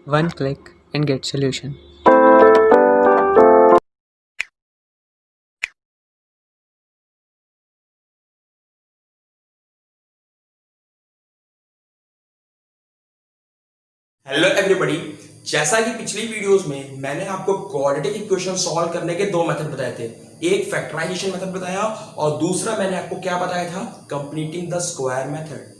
One click and get solution. Hello everybody. जैसा कि पिछली वीडियोस में मैंने आपको क्वाड्रेटिक इक्वेशन सॉल्व करने के दो मेथड बताए थे। एक फैक्टराइजेशन मेथड बताया और दूसरा मैंने आपको क्या बताया था, कंप्लीटिंग द स्क्वायर मेथड।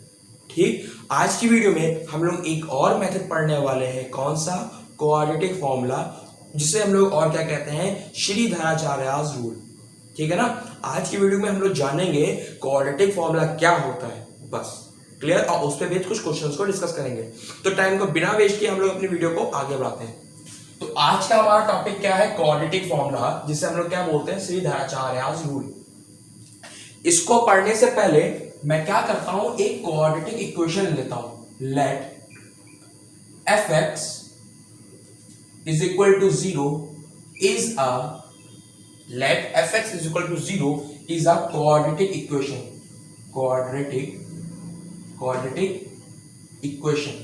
ठीक, आज की वीडियो में हम लोग एक और मेथड पढ़ने वाले हैं। कौन सा? क्वाड्रेटिक फॉर्मूला, जिसे हम लोग और क्या कहते हैं, श्रीधराचार्यस रूल। ठीक है ना। आज की वीडियो में हम लोग जानेंगे क्वाड्रेटिक फॉर्मूला क्या होता है, बस क्लियर, और उस पर बेस्ड कुछ क्वेश्चंस को डिस्कस करेंगे। तो टाइम को बिना वेस्ट किए हम लोग अपनी वीडियो को आगे बढ़ाते हैं। तो आज का हमारा टॉपिक क्या है? क्वाड्रेटिक फॉर्मूला, जिसे हम लोग क्या बोलते हैं, श्रीधराचार्यस रूल। इसको पढ़ने से पहले मैं क्या करता हूं, एक क्वाड्रेटिक इक्वेशन लेता हूं। Let fx is equal to 0 is a let fx is equal to 0 is a quadratic equation. quadratic equation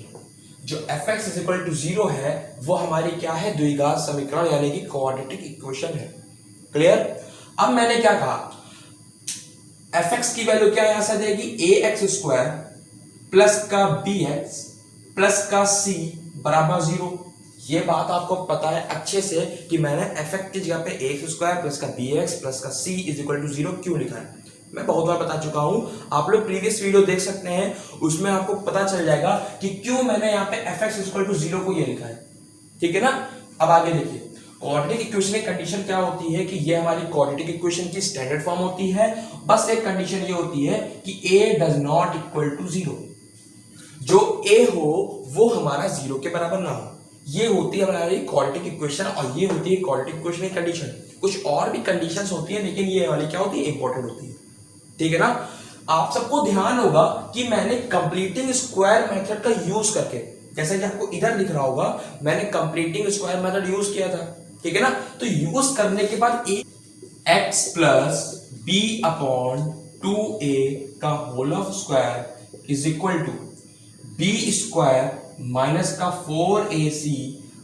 जो fx is equal to 0 है वो हमारी क्या है, द्विघात समीकरण यानी कि क्वाड्रेटिक इक्वेशन है। क्लियर। अब मैंने क्या कहा, fx की वैल्यू क्या यहां से देगी, ax स्क्वायर प्लस का bx प्लस का c बराबर 0। ये बात आपको पता है अच्छे से कि मैंने fx की जगह पे ax स्क्वायर प्लस का bx प्लस का c इज इक्वल टू 0 क्यों लिखा है। मैं बहुत बार बता चुका हूं, आप लोग प्रीवियस वीडियो देख सकते हैं, उसमें आपको पता चल जाएगा कि क्यों मैंने यहाँ पे fx इक्वल टू 0 को ये लिखा है। ठीक है ना। अब आगे देखिए, क्वाड्रेटिक इक्वेशन की कंडीशन क्या होती है कि ये हमारी क्वाड्रेटिक इक्वेशन की स्टैंडर्ड फॉर्म होती है। बस एक कंडीशन ये होती है कि a does not equal to 0, जो a हो वो हमारा 0 के बराबर ना हो। ये होती है हमारी क्वाड्रेटिक इक्वेशन, और ये होती है क्वाड्रेटिक इक्वेशन की कंडीशन। कुछ और भी कंडीशंस होती है, लेकिन ये वाली क्या होती है, इंपॉर्टेंट होती है। ठीक है ना। आप सबको ध्यान होगा कि मैंने कंप्लीटिंग स्क्वायर मेथड का यूज करके, जैसे कि आपको इधर लिख रहा होगा, मैंने कंप्लीटिंग स्क्वायर मेथड यूज किया था। ठीक है ना। तो यूज करने के बाद x plus B upon 2a का whole of square is equal to B square minus का 4ac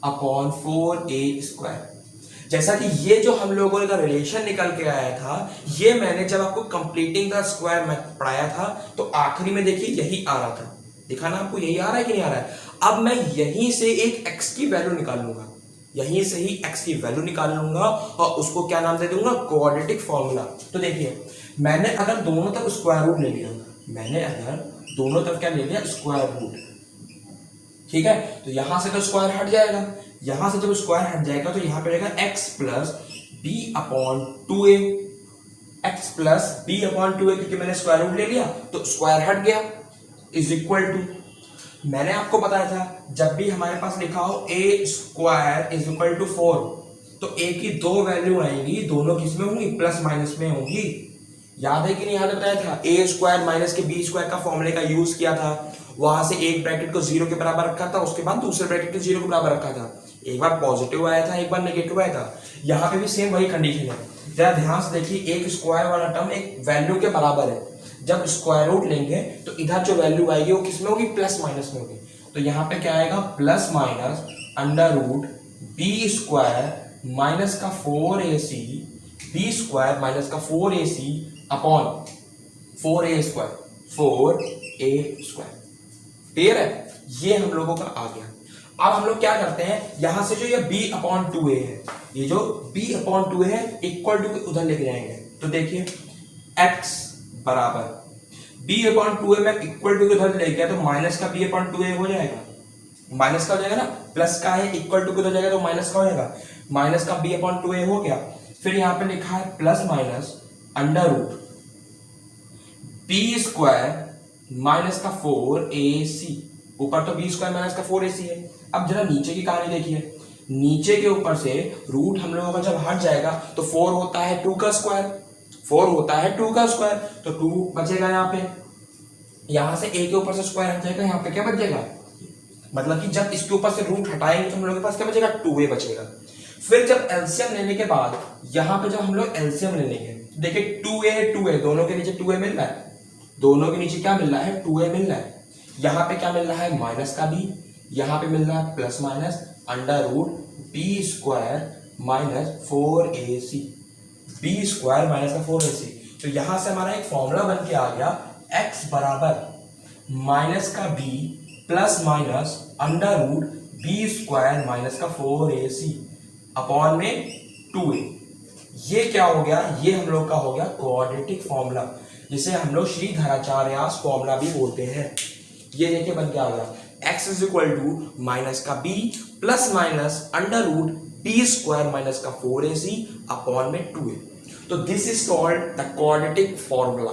अपॉन 4a स्क्वायर। जैसा कि ये जो हम लोगों का रिलेशन निकल के आया था, ये मैंने जब आपको कंप्लीटिंग द स्क्वायर मेथड पढ़ाया था तो आखिरी में देखिए यही आ रहा था। दिखा ना आपको, यही आ रहा है कि नहीं आ रहा है। अब मैं यहीं से एक x की वैल्यू निकाल लूंगा, यहीं से ही x की वैल्यू निकाल लूंगा और उसको क्या नाम दे दूंगा, क्वाड्रेटिक फॉर्मूला। तो देखिए, मैंने अगर दोनों तरफ स्क्वायर रूट ले लिया, मैंने अगर दोनों तरफ क्या ले लिया, स्क्वायर रूट। ठीक है। तो यहां से तो स्क्वायर हट जाएगा, यहां से जब स्क्वायर हट जाएगा तो यहां पे रहेगा x plus B upon 2a, x plus B upon 2a, क्योंकि मैंने स्क्वायर रूट ले लिया तो स्क्वायर हट गया, इज इक्वल टू, मैंने आपको बताया था जब भी हमारे पास लिखा हो a square is equal to 4, तो a की दो वैल्यू आएंगी, दोनों किस में होंगी, प्लस माइनस में होंगी। याद है कि नहीं, याद बताया था, a स्क्वायर माइनस के बी स्क्वायर का फॉर्मूले का यूज किया था। वहां से एक ब्रैकेट को 0 के बराबर रखा था, उसके बाद दूसरे ब्रैकेट को 0 के बराबर रखा था। एक बार पॉजिटिव आया था, एक बार नेगेटिव आया था। यहाँ पे भी सेम वही कंडीशन है। जरा ध्यान से देखिए, एक स्क्वायर वाला टर्म एक वैल्यू के बराबर है। जब स्क्वायर रूट लेंगे तो इधर जो वैल्यू आएगी वो किसमें होगी, प्लस माइनस में होगी। तो यहाँ पे क्या आएगा, plus minus under root B square minus का 4ac, बी स्क्वायर माइनस का 4ac upon 4a square, 4a square. Clear है। ये हम लोगों का आ गया। अब हम लोग क्या करते हैं, यहां से जो ये b अपॉन 2a है, ये जो b अपॉन 2a है, इक्वल टू उधर लेके जाएंगे। तो देखिए x बराबर b अपॉन 2a में इक्वल टू उधर लेके गया तो माइनस का b अपॉन 2a हो जाएगा, माइनस का हो जाएगा ना, प्लस का है, इक्वल टू उधर जाएगा तो माइनस का हो जाएगा, माइनस का b अपॉन 2a हो गया। फिर यहां पे लिखा है plus minus under root B square minus का 4ac, ऊपर तो बी स्क्वायर माइनस का 4ac है। अब जरा नीचे की कहानी देखिए, नीचे के ऊपर से रूट हम लोगों का जब हट जाएगा तो 4 होता है 2 का स्क्वायर, 4 होता है 2 का स्क्वायर, तो 2 बचेगा यहाँ पे, यहां से a के ऊपर से स्क्वायर हट जाएगा, यहाँ पे क्या बच जाएगा, मतलब कि जब इसके ऊपर से रूट हटाएंगे तो हम लोग के पास क्या बचेगा, 2a बचेगा। फिर जब एलसीएम लेने के बाद यहाँ पे जब हम लोग एलसीएम ले लेंगे, देखिए 2a दोनों के नीचे 2a मिल रहा है, दोनों के नीचे क्या मिल रहा है, 2a मिल रहा है। यहाँ पे क्या मिल रहा है, माइनस का b, यहाँ पे मिल रहा है plus minus under root B square minus 4ac, B square minus का 4ac। तो यहां से हमारा एक फॉर्मूला बन के आ गया x बराबर माइनस का b plus minus under root B square minus का 4ac अपॉन में 2a। ये क्या हो गया, ये हम लोग का हो गया क्वाड्रेटिक फॉर्मूला, जिसे हम लोग श्रीधराचार्यास फॉर्मूला भी बोलते हैं। ये देखिए बन के आ गया x is equal to minus का b plus minus under root B square minus का 4ac अपॉन में 2a। तो this is called the quadratic formula.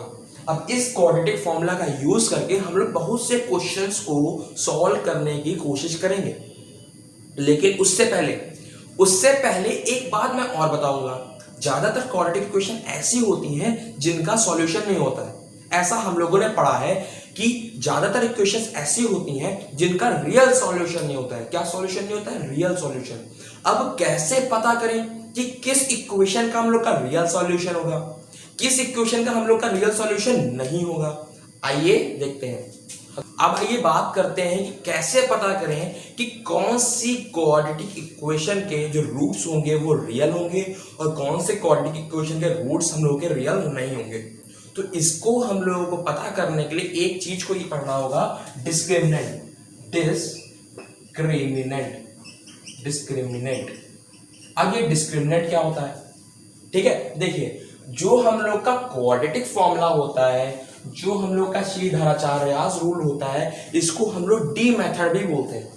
अब इस क्वाड्रेटिक फॉर्मूला का यूज करके हम लोग बहुत से क्वेश्चंस को सॉल्व करने की कोशिश करेंगे, लेकिन उससे पहले एक बात मैं और बताऊंगा। ज्यादातर क्वाड्रेटिक इक्वेशन ऐसी होती हैं जिनका सॉल्यूशन नहीं होता है। ऐसा हम लोगों ने पढ़ा है कि ज्यादातर इक्वेशंस ऐसी होती हैं जिनका रियल सॉल्यूशन नहीं होता है। क्या सॉल्यूशन नहीं होता है? Real solution. अब कैसे पता करें कि किस इक्वेशन का हम लोग का रियल सॉल्यूशन होगा, किस इक्वेशन का हम लोग का रियल सॉल्यूशन नहीं होगा? आइए देखते हैं। अब आइए बात करते हैं कि कैसे पता करें कि कौन सी क्वाड्रेटिक इक्वेशन के जो रूट्स होंगे वो रियल होंगे और कौन से क्वाड्रेटिक इक्वेशन के रूट्स हम लोग के रियल नहीं होंगे। तो इसको हम लोगों को पता करने के लिए एक चीज को ही पढ़ना होगा, डिस्क्रिमिनेंट। अब ये डिस्क्रिमिनेंट क्या होता है? ठीक है, देखिए जो हम लोग का क्वाड्रेटिक फॉर्मूला होता है, जो हम लोग का श्रीधराचार्यास रूल होता है, इसको हम लोग डी मेथड भी बोलते हैं।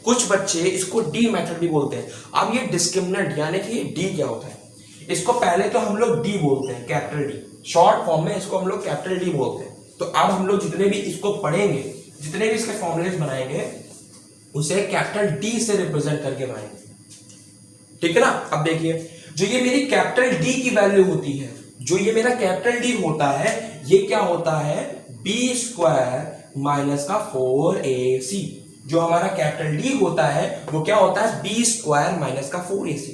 कुछ बच्चे इसको डी मेथड भी बोलते हैं। अब ये डिस्क्रिमिनेंट यानी कि डी क्या होता है? इसको पहले तो हम लोग डी बोलते हैं, कैपिटल डी, शॉर्ट फॉर्म में इसको हम लोग कैपिटल डी बोलते हैं। तो अब हम लोग जितने भी इसको पढ़ेंगे, जितने भी इसके फॉर्मूलेज बनाएंगे, उसे कैपिटल डी से रिप्रेजेंट करके बनाएंगे। ठीक है ना? अब देखिए, जो ये मेरी कैपिटल डी की वैल्यू होती है, जो ये मेरा कैपिटल डी होता है, ये क्या होता है? बी स्क्वायर माइनस का 4ac। जो हमारा कैपिटल डी होता है वो क्या होता है? बी स्क्वायर माइनस का 4ac।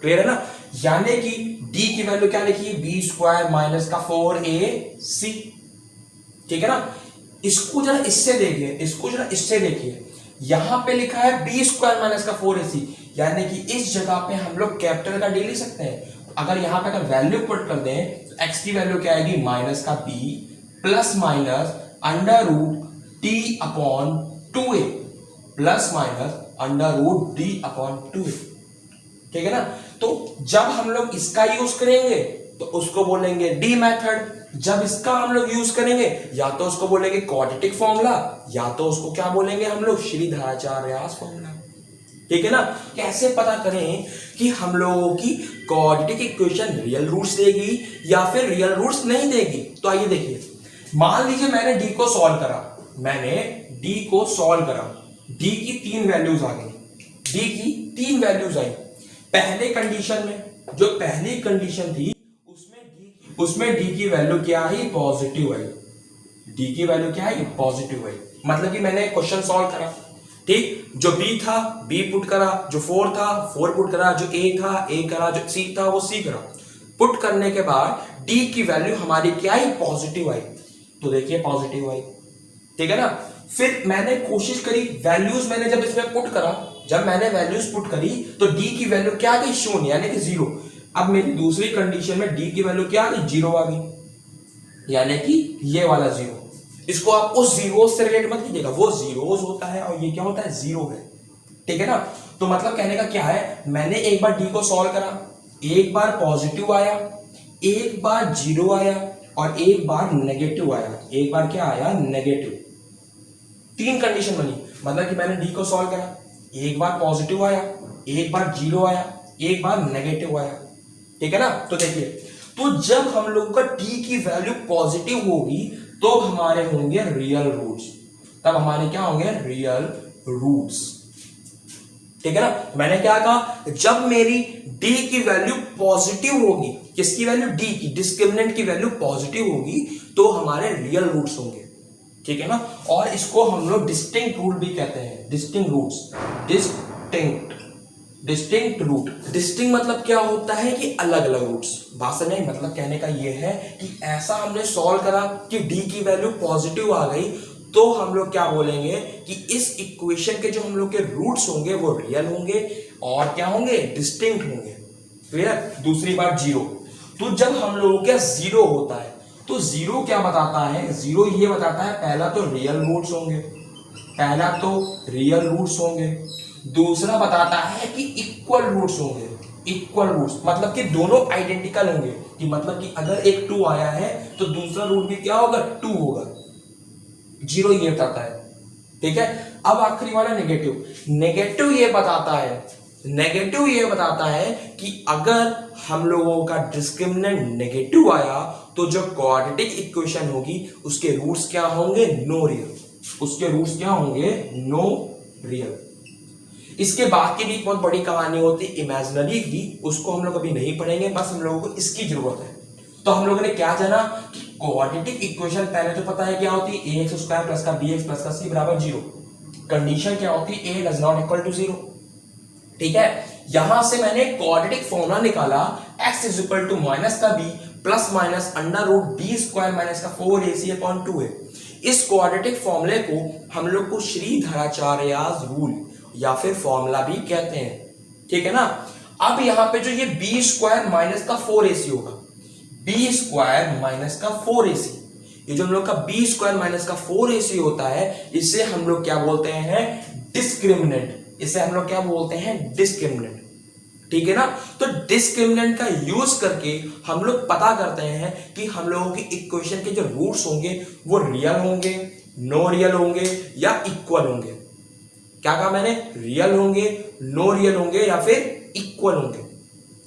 क्लियर है ना? यानी कि डी की वैल्यू क्या लिखी? बी स्क्वायर माइनस का 4ac। ठीक है ना? इसको जरा इससे देखिए, यहां पे लिखा है बी स्क्वायर माइनस का 4ac, यानी कि इस जगह पे हम लोग कैपिटल का डी ले सकते हैं। अगर यहां पे अगर वैल्यू पुट कर दें तो x की वैल्यू क्या आएगी? माइनस का b plus minus under root D upon 2a plus minus under root D upon 2a। ठीक है ना? तो जब हम लोग इसका यूज करेंगे तो उसको बोलेंगे डी मेथड, जब इसका हम लोग यूज करेंगे या तो उसको बोलेंगे क्वाड्रेटिक फॉर्मूला, या तो उसको क्या बोलेंगे हम लोग? श्रीधराचार्यास फॉर्मूला। ठीक है ना? कैसे पता करें कि हम लोगों की क्वाड्रेटिक इक्वेशन रियल रूट्स देगी या फिर रियल रूट्स नहीं देगी? तो आइए देखिए, मान लीजिए मैंने डी को सॉल्व करा, डी की 3 वैल्यूज आ गई। पहले कंडीशन में, जो पहली कंडीशन थी उसमें डी की वैल्यू क्या आई? पॉजिटिव आई। डी की वैल्यू क्या आई? पॉजिटिव आई। मतलब कि मैंने क्वेश्चन सॉल्व करा, ठीक, जो बी था बी पुट करा, जो 4 था 4 पुट करा, जो ए था ए करा, जो सी था वो सी करा। पुट करने के बाद डी की वैल्यू हमारी क्या आई? पॉजिटिव आई। तो देखिए पॉजिटिव आई। ठीक है ना? फिर मैंने कोशिश करी, वैल्यूज मैंने जब इसमें पुट करा, जब मैंने वैल्यूज पुट करी तो डी की वैल्यू क्या आ गई? 0, यानी कि 0। अब मेरी दूसरी कंडीशन में डी की वैल्यू क्या आ गई? 0 आ गई, यानी कि ये वाला 0। इसको आप उस जीरो से रिलेट मत कीजिएगा, वो जीरोस होता है और ये क्या होता है? 0 है। ठीक है ना? तो मतलब कहने का क्या है, मैंने एक बार डी को सॉल्व करा, एक बार पॉजिटिव आया, एक बार 0 आया और एक बार नेगेटिव आया। एक बार क्या आया? नेगेटिव। 3 कंडीशन बनी। मतलब कि मैंने डी को सॉल्व करा, एक बार पॉजिटिव आया, एक बार 0 आया, एक बार नेगेटिव आया। ठीक है ना? तो देखिए, तो जब हम लोगों का डी की वैल्यू पॉजिटिव होगी तो हमारे होंगे रियल रूट्स। तब हमारे क्या होंगे? Real roots. ठीक है ना? मैंने क्या कहा? जब मेरी डी की वैल्यू पॉजिटिव होगी, किसकी वैल्यू? डी की, डिस्क्रिमिनेंट की वैल्यू पॉजिटिव होगी तो हमारे रियल रूट्स होंगे। ठीक है ना? और इसको हम लोग डिस्टिंक्ट रूट भी कहते हैं, distinct roots, distinct root. Distinct मतलब क्या होता है? कि अलग अलग रूट्स। बात समझ नहीं? मतलब कहने का ये है कि ऐसा हमने सॉल्व करा कि डी की वैल्यू पॉजिटिव आ गई तो हम लोग क्या बोलेंगे कि इस इक्वेशन के जो हम लोग के रूट्स होंगे वो रियल होंगे और क्या होंगे, डिस्टिंक्ट होंगे। क्लियर। दूसरी बात जीरो, तो जब हम लोगों के जीरो होता है तो जीरो क्या बताता है, जीरो ये बताता है पहला तो रियल रूट्स होंगे, पहला तो रियल रूट्स होंगे, दूसरा बताता है कि इक्वल रूट्स होंगे। इक्वल रूट्स मतलब कि दोनों आइडेंटिकल होंगे, कि मतलब कि अगर एक 2 आया है तो दूसरा रूट भी क्या होगा, 2 होगा। जीरो ये बताता है। ठीक है। अब आखिरी वाला नेगेटिव, नेगेटिव ये बताता है, नेगेटिव ये बताता है कि अगर हम लोगों का डिस्क्रिमिनेंट नेगेटिव आया तो जो क्वाड्रेटिक इक्वेशन होगी उसके रूट्स क्या होंगे, नो रियल। उसके रूट्स क्या होंगे, नो रियल। इसके बाद की भी एक बहुत बड़ी कहानी होती है इमेजिनरी की, उसको हम लोग अभी नहीं पढ़ेंगे, बस हम लोगों को इसकी जरूरत है। तो हम लोगों ने क्या जाना कि क्वाड्रेटिक इक्वेशन पहले तो पता है क्या होती है, ax स्क्वायर प्लस का bx प्लस का c बराबर 0। कंडीशन क्या होती है, a does not equal to 0। ठीक है। यहां से मैंने क्वाड्रेटिक फॉर्मूला निकाला, x is equal to minus का b plus minus under root b square minus का 4ac अपॉन 2 है। इस क्वाड्रेटिक फॉर्मूले को हम लोग को श्रीधराचार्यास रूल या फिर फॉर्मूला भी कहते हैं। ठीक है ना। अब यहां पे जो ये बी स्क्वायर माइनस का 4ac होगा, बी स्क्वायर माइनस का 4ac, ये जो हम लोग का बी स्क्वायर माइनस का 4ac होता है, इसे हम लोग क्या बोलते हैं, डिस्क्रिमिनेंट। इसे हम लोग क्या बोलते हैं, डिस्क्रिमिनेंट। ठीक है ना। तो डिस्क्रिमिनेंट का यूज करके हम लोग पता करते हैं कि हम लोगों की इक्वेशन के जो रूट्स होंगे वो रियल होंगे, नो रियल होंगे या इक्वल होंगे। क्या कहा मैंने, रियल होंगे, नो रियल होंगे या फिर इक्वल होंगे।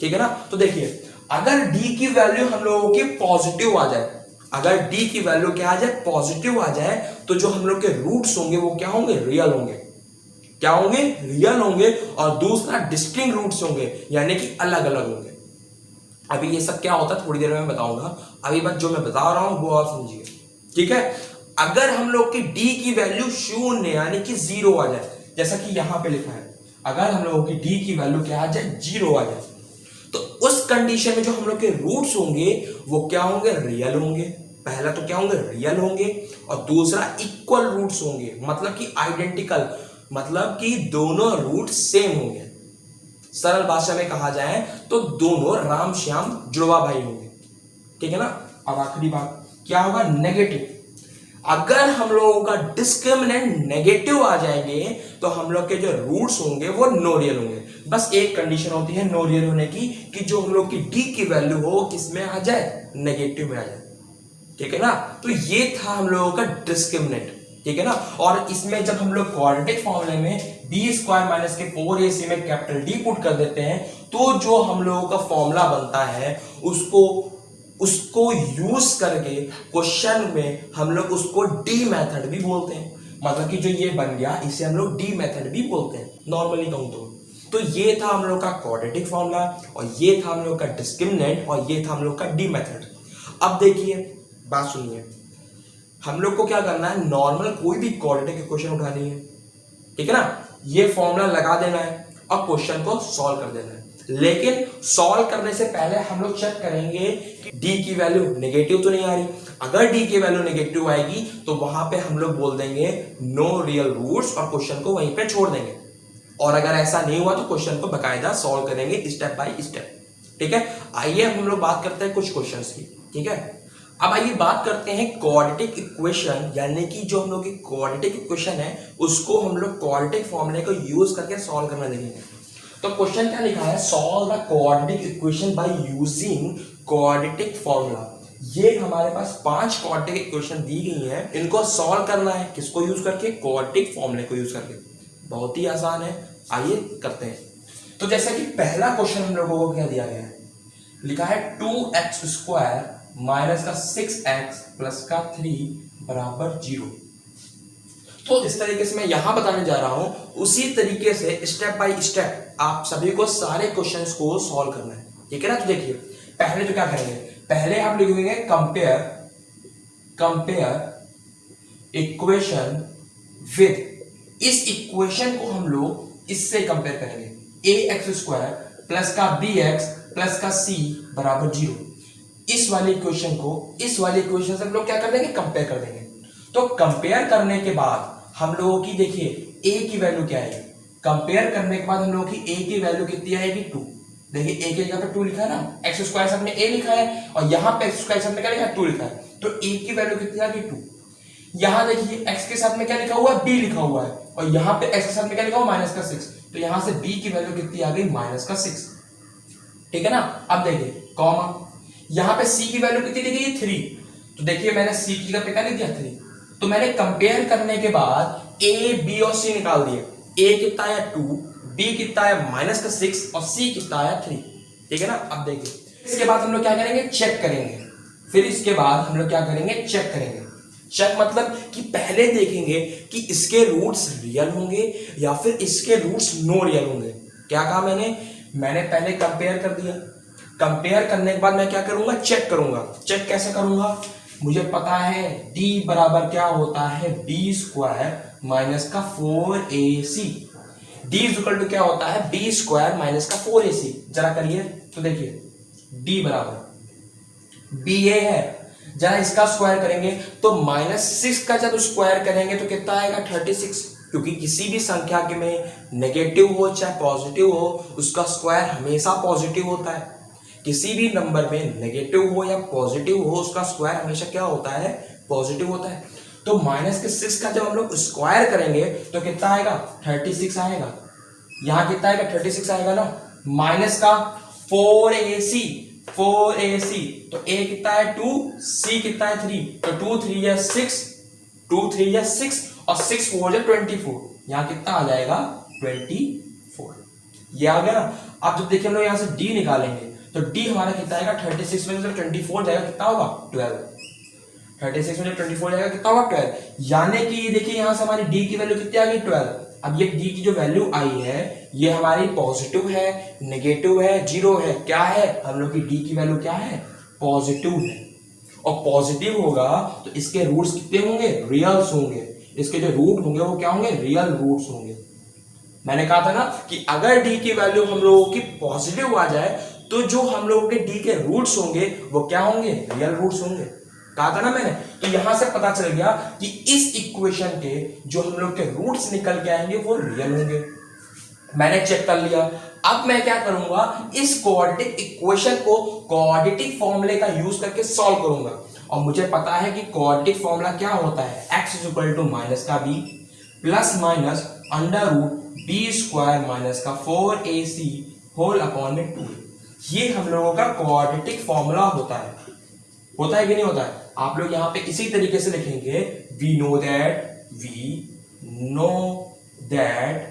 ठीक है ना। तो देखिए अगर d की वैल्यू हम लोगों की पॉजिटिव आ जाए, अगर d की वैल्यू क्या आ जाए, पॉजिटिव आ जाए, तो जो हम लोग के रूट्स होंगे वो क्या होंगे, रियल होंगे। क्या होंगे, रियल होंगे। और दूसरा डिस्टिंक्ट रूट्स होंगे, यानी कि अलग अलग होंगे। अभी ये सब क्या होता है थोड़ी देर में बताऊंगा, अभी बस जो मैं बता रहा हूं वो आप समझिए। ठीक है। अगर हम लोग की d की वैल्यू शून्य यानी कि 0 आ जाए, जैसा कि यहां पे लिखा है, अगर हम लोगों की d की वैल्यू क्या आ जाए, 0 आ जाए, तो उस कंडीशन में जो हम लोग के रूट्स होंगे वो क्या होंगे, रियल होंगे। पहला तो क्या होंगे, रियल होंगे, और दूसरा इक्वल रूट्स होंगे, मतलब कि आइडेंटिकल, मतलब कि दोनों रूट सेम होंगे। सरल भाषा में कहा जाए तो दोनों राम श्याम जुड़वा भाई होंगे। ठीक है ना। अब आखिरी बात क्या होगा, नेगेटिव। अगर हम लोगों का डिस्क्रिमिनेंट नेगेटिव आ जाएंगे तो हम लोग के जो रूट्स होंगे वो नो रियल होंगे। बस एक कंडीशन होती है नो रियल होने की, कि जो हम लोग की डी की वैल्यू हो किसमें आ जाए, नेगेटिव में आ जाए। ठीक है ना। तो ये था हम लोगों का डिस्क्रिमिनेंट। ठीक है ना। और इसमें जब हम लोग क्वाड्रेटिक फॉर्मूले में बी स्क्वायर माइनस के 4ac में कैपिटल डी पुट कर देते हैं, तो जो हम लोगों का फॉर्मूला बनता है उसको यूज करके क्वेश्चन में हम लोग उसको डी मेथड भी बोलते हैं। मतलब कि जो ये बन गया इसे हम लोग डी मेथड भी बोलते हैं, नॉर्मली कहूं तो ये था हम लोग का क्वाड्रेटिक फॉर्मूला, और ये था हम लोग का डिस्क्रिमिनेंट, और ये था हम लोग का डी मेथड। अब देखिए बात सुनिए, हम लोग को क्या करना है, नॉर्मल कोई भी क्वाड्रेटिक इक्वेशन उठानी है। ठीक है ना। ये फॉर्मूला लगा देना है और क्वेश्चन को सॉल्व कर देना है। लेकिन सॉल्व करने से पहले हम लोग चेक करेंगे कि डी की वैल्यू नेगेटिव तो नहीं आ रही। अगर डी की वैल्यू नेगेटिव आएगी तो वहां पे हम लोग बोल देंगे नो रियल रूट्स और क्वेश्चन को वहीं पे छोड़ देंगे। और अगर ऐसा नहीं हुआ तो क्वेश्चन को बकायदा सॉल्व करेंगे स्टेप बाय स्टेप। ठीक है। आइए हम लोग बात करते हैं कुछ क्वेश्चंस की। ठीक है। अब आइए बात करते हैं क्वाड्रेटिक इक्वेशन, यानी कि जो हम लोग की क्वाड्रेटिक इक्वेशन है उसको हम लोग क्वाड्रेटिक फॉर्मूले को यूज करके सॉल्व करना देखेंगे। तो क्वेश्चन क्या लिखा है, solve the quadratic equation by using quadratic formula. ये हमारे पास 5 क्वाड्रेटिक इक्वेशन दी गई हैं, इनको सॉल्व करना है किसको यूज करके, क्वाड्रेटिक फॉर्मूले को यूज करके। बहुत ही आसान है, आइए करते हैं। तो जैसा कि पहला क्वेश्चन हम लोगों को क्या दिया गया है, लिखा है 2x स्क्वायर माइनस का 6x प्लस का 3 बराबर 0। तो इस तरीके से मैं यहां बताने जा रहा हूं, उसी तरीके से स्टेप बाय स्टेप आप सभी को सारे क्वेश्चंस को सॉल्व करना है। ठीक है ना। तो देखिए पहले तो क्या करेंगे, पहले आप लिखेंगे कंपेयर इक्वेशन विद, इस इक्वेशन को हम लोग इससे कंपेयर करेंगे, ax स्क्वायर प्लस का bx प्लस का c बराबर 0। इस वाले इक्वेशन को इस वाले इक्वेशन से हम लोग क्या कर देंगे, कंपेयर कर देंगे। तो कंपेयर करने के बाद हम लोगों की देखिए ए की वैल्यू क्या आएगी, कंपेयर करने के बाद हम लोगों की ए की वैल्यू कितनी आएगी 2। देखिए ए की जगह पे 2 लिखा है ना, एक्स स्क्वायर साथ में ए लिखा है और यहाँ पे एक्स स्क्वायर साथ में क्या लिखा है 2 लिखा है, तो ए की वैल्यू कितनी आ गई 2। यहाँ देखिए x के साथ में क्या लिखा हुआ है b लिखा हुआ है और यहाँ पे x के साथ में क्या लिखा हुआ माइनस का 6, तो यहाँ से b की वैल्यू कितनी आ गई माइनस का 6। ठीक है ना। अब देखिए कॉमा, यहाँ पे c की वैल्यू कितनी दी गई 3, तो देखिए मैंने c की जगह पे क्या लिख दिया 3, तो मैंने कंपेयर करने के बाद a b और c निकाल दिए, a कितना आया 2, b कितना आया माइनस का 6 और c कितना आया 3। ठीक है ना। अब देखिए इसके बाद हम लोग क्या करेंगे चेक करेंगे, फिर इसके बाद हम लोग क्या करेंगे चेक करेंगे। चेक मतलब कि पहले देखेंगे कि इसके रूट्स रियल होंगे या फिर इसके रूट्स नो रियल होंगे। क्या कहा मैंने पहले कंपेयर कर दिया, कंपेयर करने के बाद मैं क्या करूंगा चेक करूंगा। चेक कैसे करूंगा, मुझे पता है d बराबर क्या होता है b स्क्वायर माइनस का 4ac, d is equal to क्या होता है b स्क्वायर माइनस का 4ac। जरा करिए तो देखिए d बराबर b ये है, जरा इसका स्क्वायर करेंगे तो -6 का जब स्क्वायर करेंगे तो कितना आएगा 36, क्योंकि किसी भी संख्या के में नेगेटिव हो चाहे पॉजिटिव हो उसका स्क्वायर हमेशा पॉजिटिव होता है। किसी भी नंबर में नेगेटिव हो या पॉजिटिव हो उसका स्क्वायर हमेशा क्या होता है पॉजिटिव होता है। तो -6 का जब हम लोग स्क्वायर करेंगे तो कितना आएगा 36 आएगा, यहाँ कितना आएगा 36 आएगा ना, माइनस का 4ac, तो a कितना है 2, c कितना है 3, तो 2 3 या 6, 2 3 या 6 और 6 4 या 24, यहाँ कितना आ जाएगा 24। ये आ गया ना। अब जब देखिए हम लोग यहाँ से d निकालेंगे तो d हमारा कितना आएगा 36 में से 24 जाएगा कितना होगा 12, 36 में 24 जाएगा कितना होगा 12, यानी कि देखिए यहाँ से हमारी d की वैल्यू कितनी आ गई 12। अब ये d की जो वैल्यू आई है ये हमारी पॉजिटिव है नेगेटिव है जीरो है, क्या है हम लोग की d की वैल्यू क्या है पॉजिटिव है, और पॉजिटिव होगा तो इसके रूट्स कितने होंगे रियल्स होंगे, इसके जो रूट होंगे वो क्या होंगे रियल रूट्स होंगे। मैंने कहा था ना कि अगर d की वैल्यू हम लोगों की पॉजिटिव आ जाए तो जो हम लोगों के d के रूट्स होंगे वो क्या होंगे रियल रूट्स होंगे, कहा था ना मैंने। तो यहां से पता चल गया कि इस इक्वेशन के जो हम लोग के रूट्स निकल के आएंगे वो रियल होंगे। मैंने चेक कर लिया, अब मैं क्या करूंगा इस क्वाड्रेटिक इक्वेशन को क्वाड्रेटिक फॉर्मूले का यूज करके सॉल्व करूंगा, और मुझे पता है कि क्वाड्रेटिक फॉर्मूला क्या होता है x is equal to minus का b plus minus under root b square minus का 4ac होल अपॉन में 2। ये हम लोगों का क्वाड्रेटिक फॉर्मूला होता है कि नहीं होता है। आप लोग यहाँ पे इसी तरीके से लिखेंगे we know that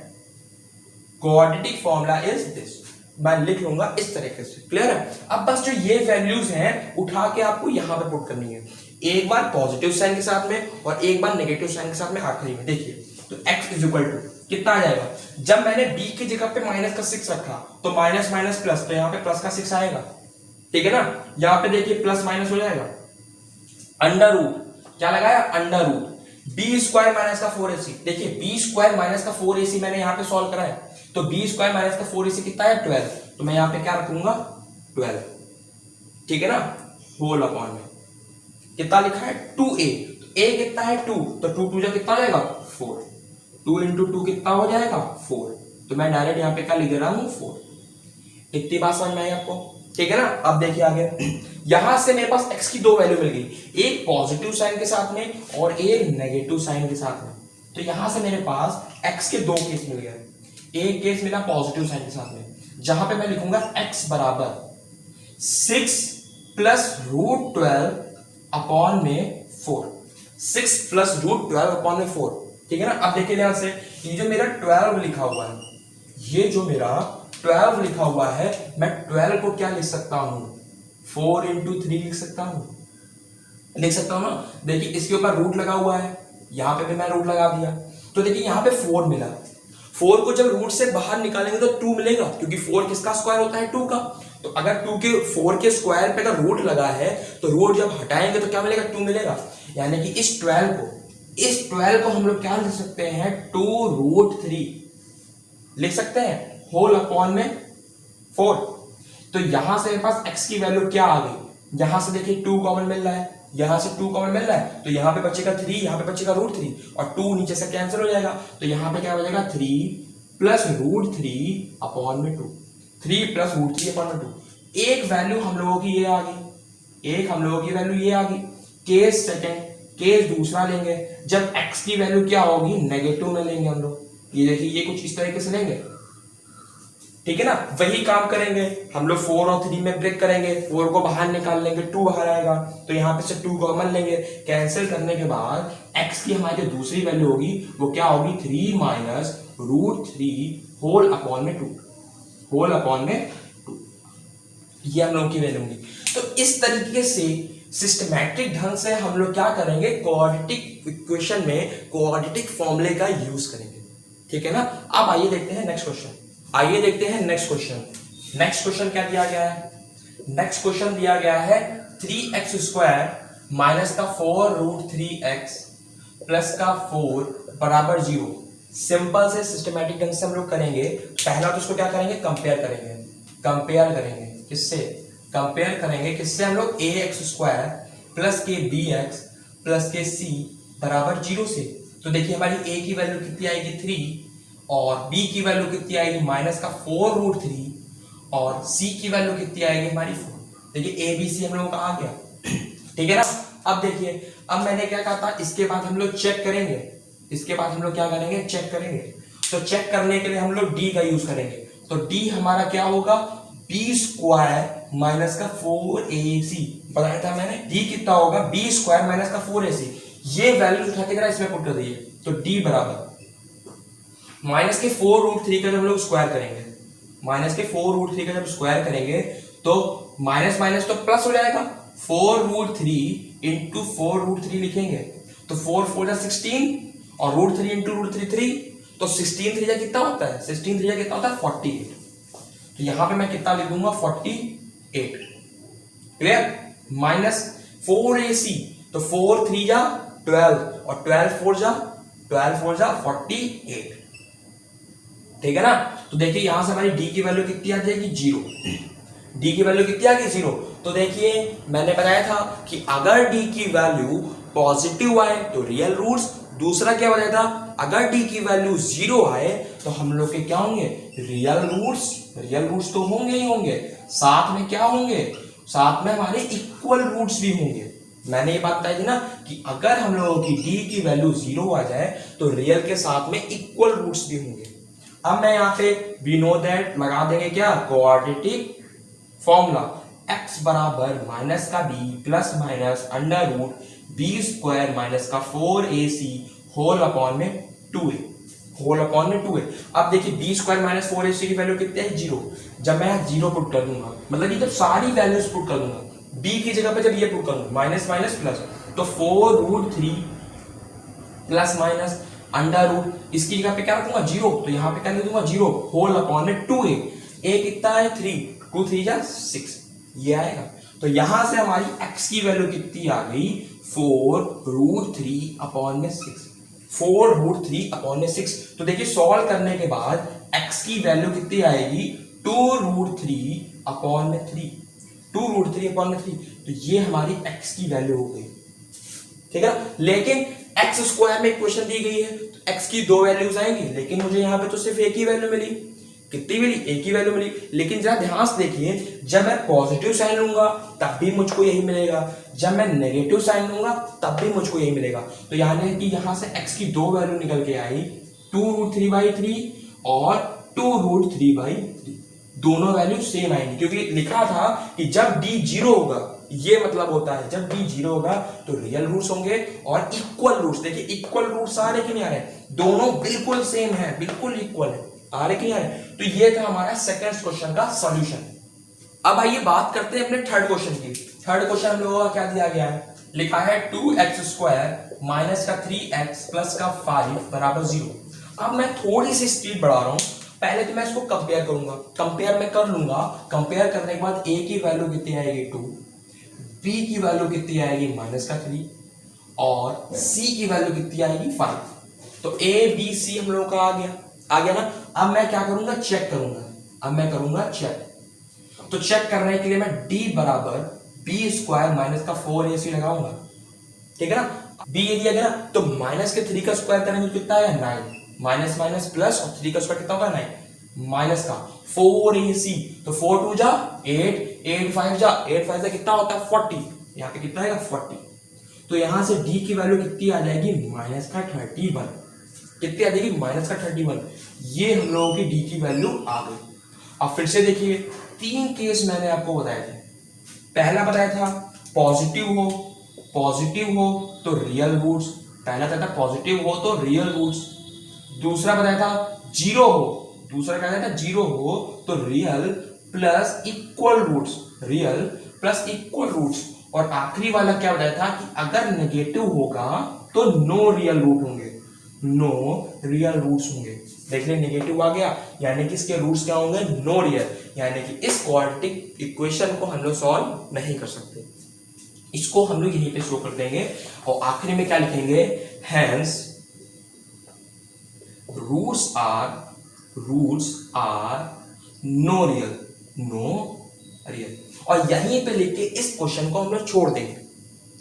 quadratic formula is this, मैं लिख लूंगा इस तरीके से, क्लियर है। अब बस जो ये वैल्यूज हैं उठा के आपको यहां पे पुट करनी है, एक बार पॉजिटिव साइन के साथ में और एक बार नेगेटिव साइन के साथ में आखिरी में। देखिए तो x इज इक्वल टू कितना आ जाएगा, जब मैंने b की जगह पे माइनस का 6 रखा तो माइनस माइनस प्लस, तो यहाँ पे प्लस का 6 आएगा, ठीक है ना। यहाँ पे देखिए प्लस माइनस हो जाएगा, अंडर रूट क्या लगाया under root B square minus का 4ac, देखिए बी स्क्वायर माइनस का 4ac मैंने यहाँ पे सॉल्व करा है, तो बी स्क्वायर माइनस का 4ac कितना है 12, तो मैं यहाँ पे क्या रखूंगा 12, ठीक है ना, होल अपॉन में कितना लिखा है 2a, तो a कितना है 2, तो 2 2 जा कितना हो जाएगा 4, 2 इंटू 2 कितना हो जाएगा 4, तो मैं डायरेक्ट यहाँ पे क्या लिख रहा हूँ 4। इतनी बात समझ में आई आपको, ठीक है ना। अब देखिए आगे, यहां से मेरे पास x की दो वैल्यू मिल गई, एक पॉजिटिव साइन के साथ में और एक नेगेटिव साइन के साथ में, तो यहां से मेरे पास x के दो केस मिल गए, एक केस मिला पॉजिटिव साइन के साथ में जहां पे मैं लिखूंगा x बराबर 6 प्लस रूट 12 अपॉन में 4, 6 प्लस रूट 12 अपॉन में 4, ठीक है ना। अब देखिए ध्यान से, ये जो मेरा 12 लिखा हुआ है, ये जो मेरा 12 लिखा हुआ है, मैं 12 को क्या लिख सकता हूं 4 इंटू 3 लिख सकता हूं ना। देखिए इसके ऊपर रूट लगा हुआ है, यहां पे भी मैं रूट लगा दिया, तो देखिए यहां पे 4 मिला, 4 को जब रूट से बाहर निकालेंगे तो 2 मिलेगा, क्योंकि 4 किसका स्क्वायर होता है 2 का, तो अगर 4 के स्क्वायर पे अगर रूट लगा है तो रूट जब हटाएंगे तो क्या मिलेगा 2 मिलेगा, यानी कि इस 12 को हम लोग क्या लिख सकते हैं 2 रूट 3 लिख सकते हैं होल अपॉन में 4। तो यहां से मेरे पास x की वैल्यू क्या आ गई, यहां से देखिए 2 कॉमन मिल रहा है, यहां से 2 कॉमन मिल रहा है, तो यहाँ पे बचेगा 3, यहाँ पे बचेगा √3 और 2 नीचे से कैंसिल हो जाएगा, तो यहाँ पे क्या बचेगा 3 प्लस √3 अपॉन में 2, 3 प्लस √3 अपॉन में 2। एक वैल्यू हम लोगों की ये आ गई, एक हम लोगों की वैल्यू ये आ गई। केस सेकंड, केस दूसरा लेंगे जब x की वैल्यू क्या होगी, नेगेटिव में लेंगे हम लोग। ये देखिए ये कुछ इस तरीके से लेंगे, ठीक है ना। वही काम करेंगे हम लोग, 4 और 3 में ब्रेक करेंगे, 4 को बाहर निकाल लेंगे, 2 बाहर आएगा, तो यहाँ पे से 2 कॉमन लेंगे। कैंसिल करने के बाद x की हमारी जो दूसरी वैल्यू होगी वो क्या होगी, 3 माइनस √3 होल अपॉन में 2, होल अपॉन में 2, ये हम लोग की वैल्यू होगी। तो इस तरीके से सिस्टमैटिक ढंग से हम लोग क्या करेंगे, क्वाड्रेटिक इक्वेशन में क्वाड्रेटिक फॉर्मूले का यूज करेंगे, ठीक है ना। अब आइए देखते हैं नेक्स्ट क्वेश्चन, आइए देखते हैं नेक्स्ट क्वेश्चन। नेक्स्ट क्वेश्चन क्या दिया गया है, नेक्स्ट क्वेश्चन दिया गया है 3x² माइनस का 4√3x प्लस का 4 बराबर 0। सिंपल से सिस्टमैटिक ढंग से हम लोग करेंगे। पहला तो उसको क्या करेंगे, कंपेयर करेंगे, कंपेयर करेंगे किससे, कंपेयर करेंगे किससे, हम लोग ax² प्लस के bx प्लस के c बराबर 0 से। तो देखिए हमारी a की वैल्यू कितनी आएगी 3 और b की वैल्यू कितनी आएगी माइनस का 4√3 और c की वैल्यू कितनी आएगी हमारी 4। देखिए a b c हम लोगों का आ गया, ठीक है ना। अब देखिए, अब मैंने क्या कहा था, इसके बाद हम लोग चेक करेंगे, इसके बाद हम लोग क्या करेंगे, चेक करेंगे। तो चेक करने के लिए हम लोग d का यूज करेंगे, तो d हमारा क्या होगा, b² माइनस का 4ac बताया था मैंने। d कितना होगा, b² माइनस का 4ac। ये वैल्यू उठा के जरा इसमें पुट कर दीजिए, तो d बराबर माइनस के 4√3 का जब हम लोग स्क्वायर करेंगे, माइनस के 4√3 का जब स्क्वायर करेंगे तो माइनस माइनस तो प्लस हो जाएगा, 4√3 इंटू 4√3 लिखेंगे तो 4 4 16 और √3 इंटू √3 3, तो 16 3 कितना होता है, 16 3 कितना होता है 48। तो यहां पे मैं कितना लिख दूंगा 48, क्लियर। माइनस 4ac, तो 4 3 जा 12 और 12 4 जा 48, ठीक है ना। तो देखिए यहां से हमारी d की वैल्यू कितनी आ जाएगी 0, d की वैल्यू कितनी आ गई 0। तो देखिए मैंने बताया था कि अगर d की वैल्यू पॉजिटिव आए तो रियल रूट्स, दूसरा क्या बताया था, अगर d की वैल्यू 0 आए तो हम लोग के क्या होंगे, रियल रूट्स। रियल रूट्स तो होंगे ही होंगे, साथ में क्या होंगे, साथ में हमारे इक्वल रूट्स भी होंगे। मैंने ये बात बताई थी ना कि अगर हम लोगों की d की वैल्यू 0 आ जाए तो रियल के साथ में इक्वल रूट्स भी होंगे। अब मैं यहाँ पे वी नो दैट लगा देंगे क्या, क्वाड्रेटिक फॉर्मूला, x बराबर माइनस का b plus minus under root b² minus का 4ac होल अपॉन में 2a, होल अपॉन में 2a। अब देखिए b² माइनस 4ac की वैल्यू कितनी है 0। जब मैं 0 पुट कर दूंगा, मतलब ये जब सारी वैल्यूज पुट कर दूंगा, b की जगह पे जब ये पुट करूंगा माइनस माइनस प्लस, तो 4√3 प्लस माइनस अंडर रूट, इसकी जगह पे क्या रखूंगा 0, तो यहाँ पे क्या लिख दूंगा 0 होल अपॉन में 2a। a कितना है 3, 2 3 जा 6, ये आएगा। तो यहां से हमारी x की वैल्यू कितनी आ गई 4√3 अपॉन में 6, 4√3 अपॉन में 6। तो देखिए सॉल्व करने के बाद x की वैल्यू कितनी आएगी 2√3 अपॉन में 3, 2√3 अपॉन में 3। तो ये हमारी x की वैल्यू हो गई, ठीक है। लेकिन x² में इक्वेशन दी गई है तो x की 2 वैल्यूज आएंगी, लेकिन मुझे यहाँ पे तो सिर्फ एक ही वैल्यू मिली। कितनी मिली, एक ही वैल्यू मिली। लेकिन जरा ध्यान से देखिए, जब मैं पॉजिटिव साइन लूंगा तब भी मुझको यही मिलेगा, जब मैं नेगेटिव साइन लूंगा तब भी मुझको यही मिलेगा। तो यानी कि यहां से x की 2 वैल्यू निकल के आई 2√3/3 और 2√3/3, दोनों वैल्यू सेम आएंगी, क्योंकि लिखा था कि जब d 0 होगा, ये मतलब होता है जब d 0 होगा तो रियल रूट्स होंगे और इक्वल रूट्स। देखिए इक्वल रूट्स आ रहे कि नहीं आ रहे, दोनों बिल्कुल सेम है, बिल्कुल इक्वल है, आ रहे कि नहीं आ रहे। तो ये था हमारा सेकंड क्वेश्चन का सॉल्यूशन। अब आइए बात करते हैं अपने थर्ड क्वेश्चन की। थर्ड क्वेश्चन हम लोगों का क्या दिया गया है, लिखा है 2x² माइनस का 3x प्लस का 5 बराबर 0। अब मैं थोड़ी सी स्पीड बढ़ा रहा हूं, पहले तो मैं इसको कंपेयर करूंगा, कंपेयर मैं कर लूंगा। कंपेयर करने के बाद a की वैल्यू कितनी आएगी 2, b की वैल्यू कितनी आएगी माइनस का 3 और c की वैल्यू कितनी आएगी 5। तो a b c हम लोगों का आ गया ना। अब मैं क्या करूंगा, चेक करूंगा, अब मैं करूंगा चेक। तो चेक करने के लिए मैं d बराबर बी स्क्वायर माइनस का 4ac लगाऊंगा, ठीक है ना। बी ये दिया गया ना, तो माइनस के 3 का स्क्वायर करेंगे तो कितना आएगा 9, माइनस माइनस प्लस और 3 का स्क्वायर कितना होगा 9, माइनस का 4ac, तो 4 2 जा 8, 8 5 जा 8 5 जा कितना होता है 40, यहाँ पे कितना आएगा 40। तो यहां से डी की वैल्यू कितनी आ जाएगी माइनस का 31, कितनी आ जाएगी माइनस का 31। ये हम लोगों की डी की वैल्यू आ गई। अब फिर से देखिए 3 केस मैंने आपको बताए थे। पहला बताया था पॉजिटिव हो तो रियल रूट्स, पहला बताया था पॉजिटिव हो तो रियल रूट्स। दूसरा बताया था जीरो हो तो real plus equal roots, real plus equal roots. और आखिरी वाला क्या बताया था कि अगर नेगेटिव होगा तो नो रियल रूट होंगे, नो रियल रूट्स होंगे। देख ले नेगेटिव आ गया, यानी कि इसके रूट्स क्या होंगे नो रियल, यानी कि इस क्वाड्रेटिक इक्वेशन को हम लोग सॉल्व नहीं कर सकते। इसको हम लोग यहीं पे शो कर देंगे और आखिरी में क्या लिखेंगे, hence roots are no real. और यहीं पे लेके इस क्वेश्चन को हम लोग छोड़ देंगे,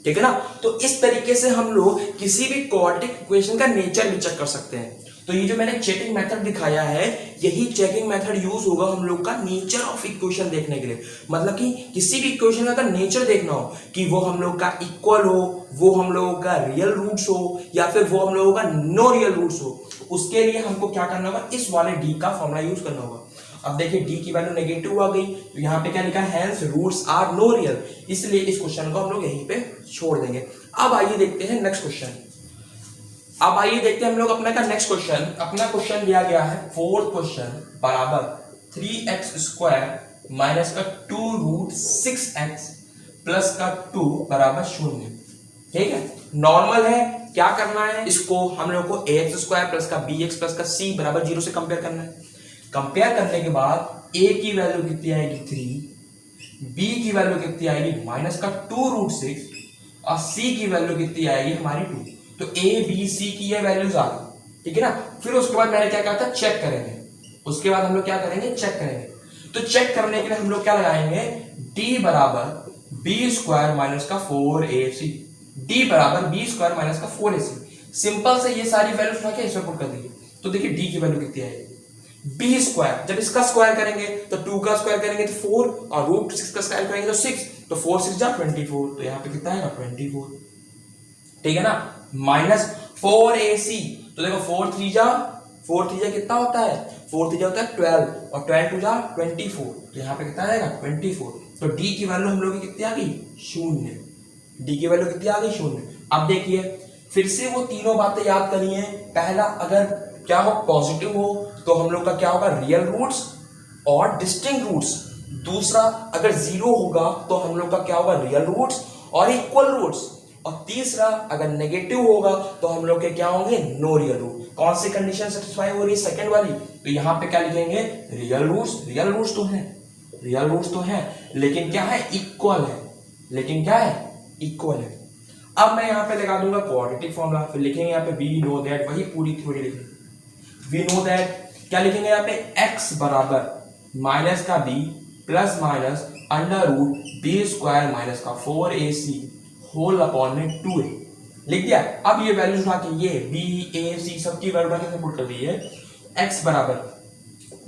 ठीक है ना। तो इस तरीके से हम लोग किसी भी क्वाड्रेटिक इक्वेशन का नेचर भी चेक कर सकते हैं। तो ये जो मैंने चेकिंग मेथड दिखाया है, यही चेकिंग मेथड यूज होगा हम लोग का नेचर ऑफ इक्वेशन देखने के लिए। मतलब कि किसी भी इक्वेशन का नेचर देखना हो कि वो हम लोग का इक्वल हो, वो हम लोगों का रियल रूट्स हो, या फिर वो हम लोगों का नो रियल रूट्स हो, उसके लिए हमको क्या करना होगा, इस वाले डी का फॉर्मूला यूज करना होगा। अब देखिए डी की वैल्यू नेगेटिव आ गई, तो यहाँ पे क्या लिखा है, hence roots are no real, इसलिए इस क्वेश्चन को हम लोग यहीं पे छोड़ देंगे। अब आइए देखते हैं नेक्स्ट क्वेश्चन। अब आइए देखते हैं हम लोग अपना का नेक्स्ट क्वेश्चन। अपना क्वेश्चन दिया गया है फोर्थ क्वेश्चन बराबर 3x स्क्वायर माइनस का 2 रूट 6x प्लस का 2 बराबर 0, ठीक है। नॉर्मल है, क्या करना है, इसको हम लोग को ax स्क्वायर प्लस का bx प्लस का c बराबर 0 से कंपेयर करना है। कंपेयर करने के बाद a की वैल्यू कितनी आएगी 3, b की वैल्यू कितनी आएगी माइनस का 2 रूट 6 और c की वैल्यू कितनी आएगी हमारी 2। तो a b c की ये वैल्यूज आ गई, ठीक है ना। फिर उसके बाद मैंने क्या कहा था, चेक करेंगे। उसके बाद हम लोग क्या करेंगे, चेक करेंगे। तो चेक करने के लिए हम लोग क्या लगाएंगे, d बराबर b स्क्वायर माइनस का 4ac, d बराबर b स्क्वायर माइनस का 4ac। सिंपल से ये सारी वैल्यूज उठा के इसमें पुट कर दीजिए। तो देखिए d की वैल्यू कितनी आएगी, b स्क्वायर, जब इसका स्क्वायर करेंगे तो 2 का स्क्वायर करेंगे तो 4 और रूट 6 का स्क्वायर करेंगे तो 6, तो 4 6 जा 24, तो यहाँ पे कितना आएगा 24, ठीक है ना। माइनस 4ac, तो देखो 4 3 जा कितना होता है, 4 3 जा होता है 12 और 12 2 जा 24, तो यहाँ पे कितना आएगा 24। तो d की वैल्यू हम लोग की कितनी आ गई 0, d की वैल्यू कितनी आ गई 0। अब देखिए फिर से वो तीनों बातें याद करिए। पहला अगर क्या हो पॉजिटिव हो तो हम लोग का क्या होगा रियल रूट्स और डिस्टिंक्ट रूट्स। दूसरा अगर जीरो होगा तो हम लोग का क्या होगा रियल रूट्स और इक्वल रूट्स। और तीसरा अगर नेगेटिव होगा तो हम लोग के क्या होंगे नो रियल रूट। कौन सी कंडीशन सेटिस्फाई हो रही है, सेकंड वाली। तो यहाँ पे क्या लिखेंगे रियल रूट्स तो है लेकिन क्या है इक्वल है, अब मैं यहाँ पे लगा दूंगा क्वाड्रेटिक फॉर्मूला, फिर लिखेंगे यहाँ पे वी नो दैट, वही पूरी थ्योरी लिखेंगे। वी नो दैट क्या लिखेंगे यहाँ पे x बराबर माइनस का b plus minus under root B square minus का 4ac होल अपॉन में 2a लिख दिया। अब ये वैल्यू उठा के ये b a c सबकी वैल्यू उठा के पुट कर दी है। x बराबर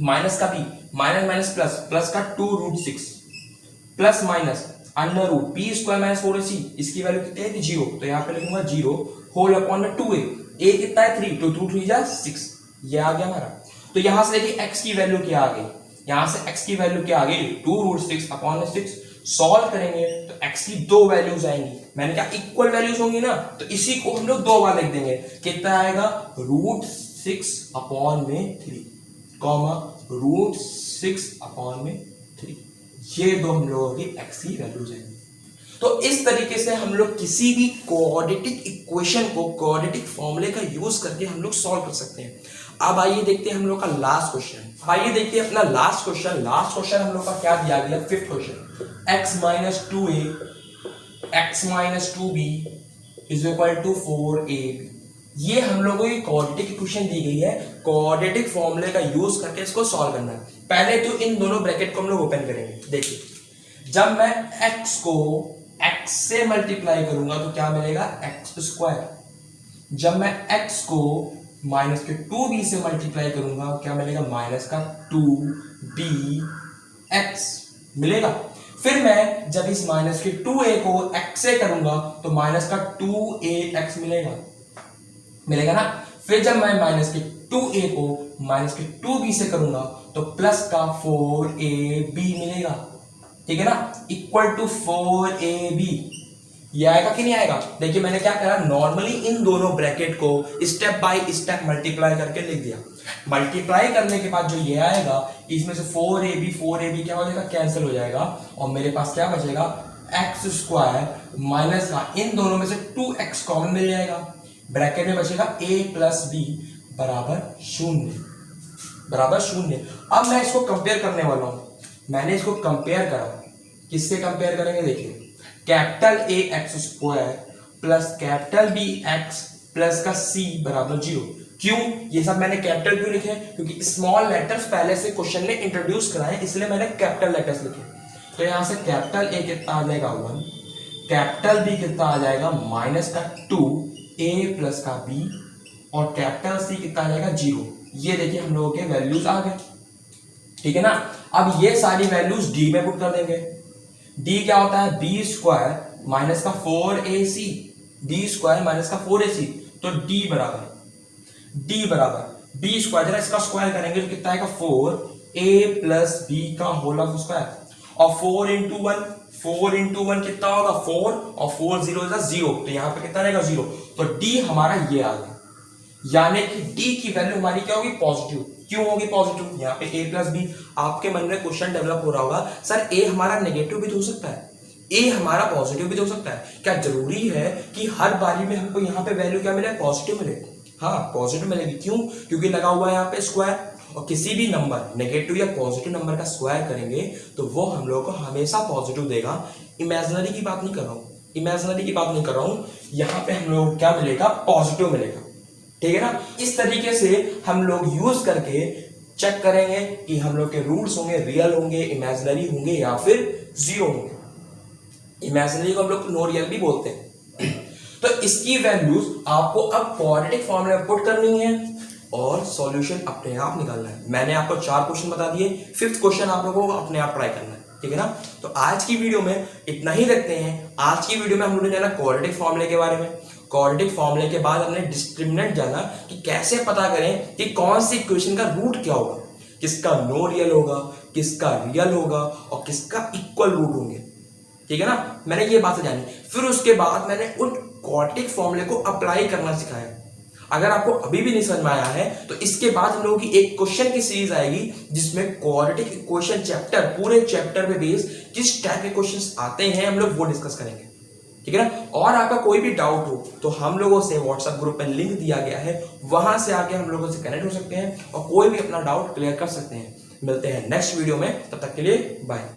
माइनस का b minus minus plus plus का 2 root 6 plus minus under root B square minus 4ac, इसकी वैल्यू कितनी है 0, तो यहाँ पे लिखूंगा 0 होल अपॉन में 2a, a कितना है 3, तो 2 3 जा 6, ये आ गया हमारा। तो यहां से देखिए x की वैल्यू क्या आ गई, यहां से x की वैल्यू क्या आ गई 2 रूट 6 अपॉन में 6। सॉल्व करेंगे तो x की दो वैल्यूज आएंगी, मैंने कहा इक्वल वैल्यूज होंगी ना, तो इसी को हम लोग दो बार लिख देंगे। कितना आएगा रूट 6 अपॉन में 3 कॉमा रूट 6 अपॉन में 3, ये दो हम लोगों की x की वैल्यूज हैं। तो इस तरीके से हम लोग किसी भी क्वाड्रेटिक इक्वेशन को क्वाड्रेटिक फॉर्मूले का यूज करके हम लोग सॉल्व कर सकते हैं। अब आइए देखते हैं हम लोग का लास्ट क्वेश्चन। आइए देखते हैं अपना लास्ट क्वेश्चन हम लोग का क्या दिया गया, fifth question. x minus 2a x minus 2b is equal to 4ab। ये हम लोगों की क्वाड्रेटिक इक्वेशन दी गई है, क्वाड्रेटिक फॉर्मूले का यूज करके इसको सॉल्व करना है। पहले तो इन दोनों ब्रैकेट को हम लोग ओपन करेंगे। देखिए जब मैं x को x से मल्टीप्लाई करूंगा तो क्या मिलेगा, एक्स स्क्वायर। जब मैं x को माइनस के 2b से मल्टीप्लाई करूंगा क्या मिलेगा, माइनस का 2bx मिलेगा। फिर मैं जब इस माइनस के 2a को x से करूंगा तो माइनस का 2ax मिलेगा ना। फिर जब मैं माइनस के 2a को माइनस के 2b से करूंगा तो प्लस का 4ab मिलेगा, ठीक है ना, इक्वल टू 4ab। ये आएगा कि नहीं आएगा। देखिए मैंने क्या करा, नॉर्मली इन दोनों ब्रैकेट को स्टेप बाय स्टेप मल्टीप्लाई करके लिख दिया। मल्टीप्लाई करने के बाद जो ये आएगा इसमें से 4ab क्या हो जाएगा, कैंसिल हो जाएगा और मेरे पास क्या बचेगा, एक्स स्क्वायर माइनस का इन दोनों में से 2x कॉमन मिल जाएगा, ब्रैकेट में बचेगा a प्लस बी बराबर 0। अब मैं इसको कंपेयर करने वाला हूं। मैंने इसको कंपेयर करा, किससे कंपेयर करेंगे, देखिए capital A x square plus capital B x plus का C बराबर 0। क्यों ये सब मैंने कैपिटल क्यों लिखे, क्योंकि स्मॉल लेटर्स पहले से क्वेश्चन में इंट्रोड्यूस कराए, इसलिए मैंने कैपिटल लेटर्स लिखे। तो यहां से कैपिटल A कितना आ जाएगा 1, कैपिटल B कितना आ जाएगा माइनस का 2a प्लस का b, और कैपिटल C कितना आ जाएगा 0। ये देखिए हम लोगों के वैल्यूज आ गए, ठीक है ना। अब ये सारी वैल्यूज d में पुट कर देंगे। d क्या होता है, b स्क्वायर माइनस का 4ac, d स्क्वायर माइनस का 4ac, तो d बराबर b स्क्वायर, जरा इसका स्क्वायर करेंगे तो कितना आएगा 4a प्लस b का होल ऑफ स्क्वायर, और 4 इंटू 1 कितना होगा 4, और 4 0 0, तो यहां पे कितना रहेगा 0। तो d हमारा ये आ गया, यानी कि d की वैल्यू हमारी क्या होगी, पॉजिटिव। क्यों होगी पॉजिटिव, यहाँ पे a प्लस बी। आपके मन में क्वेश्चन डेवलप हो रहा होगा, सर a हमारा नेगेटिव भी तो हो सकता है, a हमारा पॉजिटिव भी तो हो सकता है, क्या जरूरी है कि हर बारी में हमको यहाँ पे वैल्यू क्या मिले, पॉजिटिव मिले। हाँ पॉजिटिव मिलेगी, क्यों, क्योंकि लगा हुआ है यहाँ पे स्क्वायर, और किसी भी नंबर नेगेटिव या पॉजिटिव नंबर का स्क्वायर करेंगे तो वो हम लोग को हमेशा पॉजिटिव देगा। इमेजिनरी की बात नहीं कर रहा हूं, यहाँ पे हम लोग क्या मिलेगा, पॉजिटिव मिलेगा, ठीक है ना। इस तरीके से हम लोग यूज करके चेक करेंगे कि हम लोग के रूट्स होंगे रियल होंगे, इमेजिनरी होंगे या फिर जीरो होंगे। इमेजिनरी को हम लोग नो रियल भी बोलते हैं। तो इसकी वैल्यूज आपको अब क्वाड्रेटिक फॉर्मूला में पुट करनी है और सॉल्यूशन अपने आप निकालना है। मैंने आपको 4 क्वेश्चन बता दिए, 5th क्वेश्चन आप लोगों को अपने आप ट्राई करना है, ठीक है ना। तो आज की वीडियो में इतना ही रखते हैं। आज की वीडियो में हम लोगों ने जाना क्वाड्रेटिक फॉर्मूले के बारे में। क्वाड्रेटिक फॉर्मूले के बाद हमने डिस्क्रिमिनेंट जाना कि कैसे पता करें कि कौन सी इक्वेशन का रूट क्या होगा, किसका नो रियल होगा, किसका रियल होगा और किसका इक्वल रूट होंगे, ठीक है ना। मैंने ये बातें जानी। फिर उसके बाद मैंने उन क्वाड्रेटिक फॉर्मूले को अप्लाई करना सिखाया। अगर आपको अभी भी नहीं समझ में आया है तो इसके बाद हम लोगों की एक क्वेश्चन की सीरीज आएगी जिसमें क्वाड्रेटिक इक्वेशन चैप्टर, पूरे चैप्टर में बेस किस टाइप के क्वेश्चंस आते हैं हम लोग वो डिस्कस करेंगे, ठीक है ना। और आपका कोई भी डाउट हो तो हम लोगों से व्हाट्सएप ग्रुप में लिंक दिया गया है, वहां से आके हम लोगों से कनेक्ट हो सकते हैं और कोई भी अपना डाउट क्लियर कर सकते हैं। मिलते हैं नेक्स्ट वीडियो में, तब तक के लिए बाय।